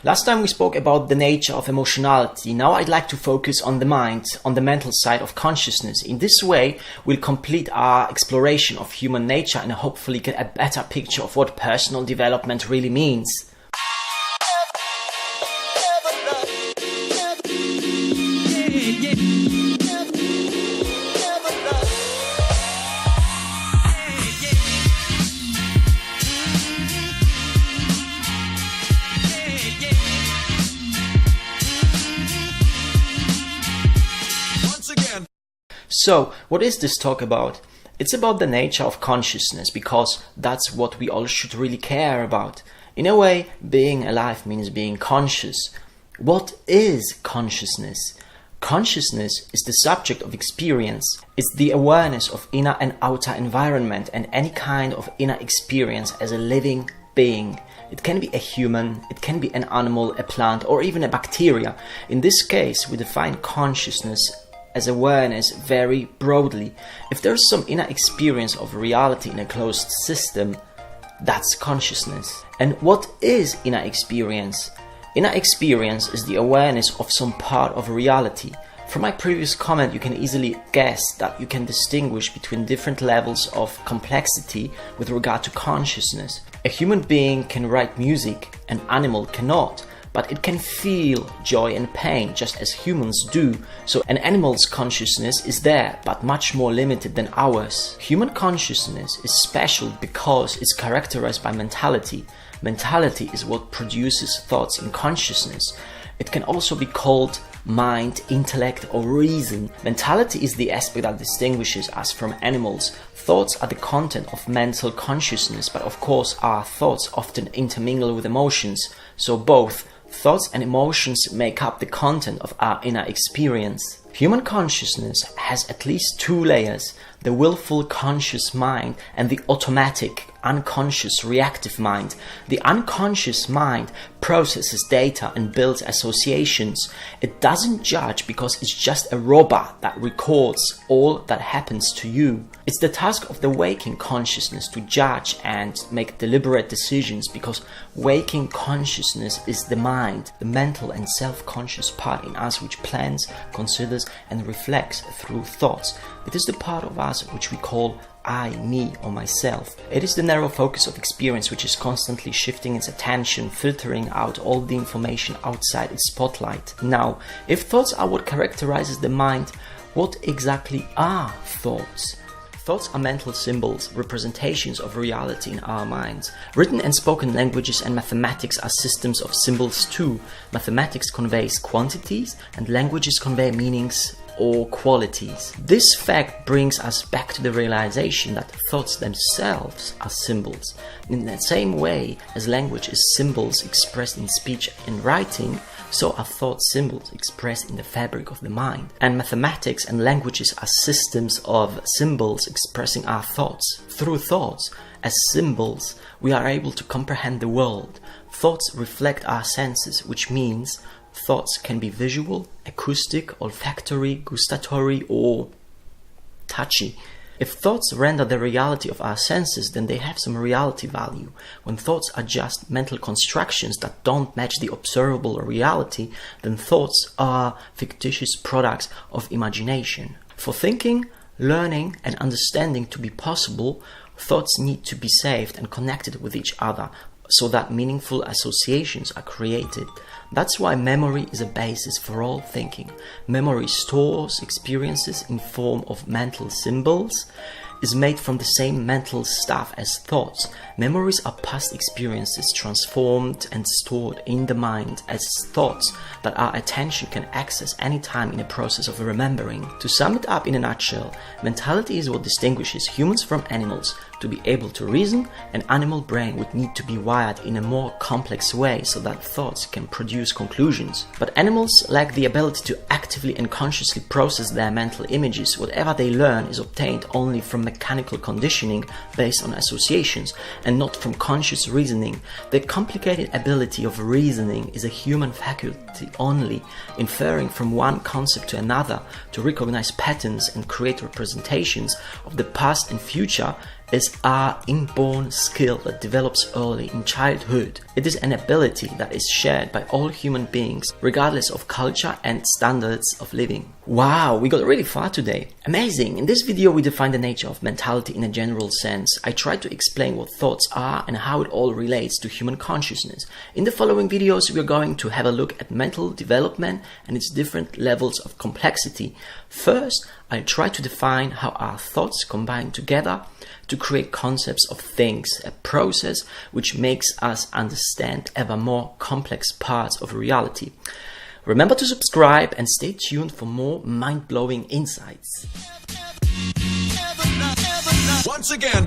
Last time we spoke about the nature of emotionality. Now I'd like to focus on the mind, on the mental side of consciousness. In this way, we'll complete our exploration of human nature and hopefully get a better picture of what personal development really means. So, what is this talk about? It's about the nature of consciousness, because that's what we all should really care about. In a way, being alive means being conscious. What is consciousness? Consciousness is the subject of experience. It's the awareness of inner and outer environment and any kind of inner experience as a living being. It can be a human, it can be an animal, a plant, or even a bacteria. In this case, we define consciousness as awareness very broadly. If there's some inner experience of reality in a closed system, that's consciousness. And what is inner experience? Inner experience is the awareness of some part of reality. From my previous comment, you can easily guess that you can distinguish between different levels of complexity with regard to consciousness. A human being can write music, an animal cannot. But it can feel joy and pain just as humans do. So an animal's consciousness is there, but much more limited than ours. Human consciousness is special because it's characterized by mentality. Mentality is what produces thoughts in consciousness. It can also be called mind, intellect, or reason. Mentality is the aspect that distinguishes us from animals. Thoughts are the content of mental consciousness, but of course our thoughts often intermingle with emotions. So both thoughts and emotions make up the content of our inner experience. Human consciousness has at least two layers: the willful conscious mind and the automatic unconscious reactive mind. The unconscious mind processes data and builds associations. It doesn't judge because it's just a robot that records all that happens to you. It's the task of the waking consciousness to judge and make deliberate decisions, because waking consciousness is the mind, the mental and self-conscious part in us which plans, considers and reflects through thoughts. It is the part of us which we call I, me, or myself. It is the narrow focus of experience which is constantly shifting its attention, filtering out all the information outside its spotlight. Now, if thoughts are what characterizes the mind, what exactly are thoughts? Thoughts are mental symbols, representations of reality in our minds. Written and spoken languages and mathematics are systems of symbols too. Mathematics conveys quantities and languages convey meanings or qualities. This fact brings us back to the realization that thoughts themselves are symbols. In the same way as language is symbols expressed in speech and writing, so are thought symbols expressed in the fabric of the mind. And mathematics and languages are systems of symbols expressing our thoughts. Through thoughts, as symbols, we are able to comprehend the world. Thoughts reflect our senses, which means thoughts can be visual, acoustic, olfactory, gustatory, or touchy. If thoughts render the reality of our senses, then they have some reality value. When thoughts are just mental constructions that don't match the observable reality, then thoughts are fictitious products of imagination. For thinking, learning, and understanding to be possible, thoughts need to be saved and connected with each other, so that meaningful associations are created. That's why memory is a basis for all thinking. Memory stores experiences in form of mental symbols, is made from the same mental stuff as thoughts. Memories are past experiences transformed and stored in the mind as thoughts that our attention can access anytime in the process of remembering. To sum it up in a nutshell, mentality is what distinguishes humans from animals. To be able to reason, an animal brain would need to be wired in a more complex way so that thoughts can produce conclusions. But animals lack the ability to actively and consciously process their mental images. Whatever they learn is obtained only from mechanical conditioning based on associations and not from conscious reasoning. The complicated ability of reasoning is a human faculty only, inferring from one concept to another to recognize patterns and create representations of the past and future is our inborn skill that develops early in childhood. It is an ability that is shared by all human beings, regardless of culture and standards of living. Wow, we got really far today. Amazing! In this video we define the nature of mentality in a general sense. I tried to explain what thoughts are and how it all relates to human consciousness. In the following videos we are going to have a look at mental development and its different levels of complexity. First, I'll try to define how our thoughts combine together to create concepts of things, a process which makes us understand ever more complex parts of reality. Remember to subscribe and stay tuned for more mind-blowing insights. Once again,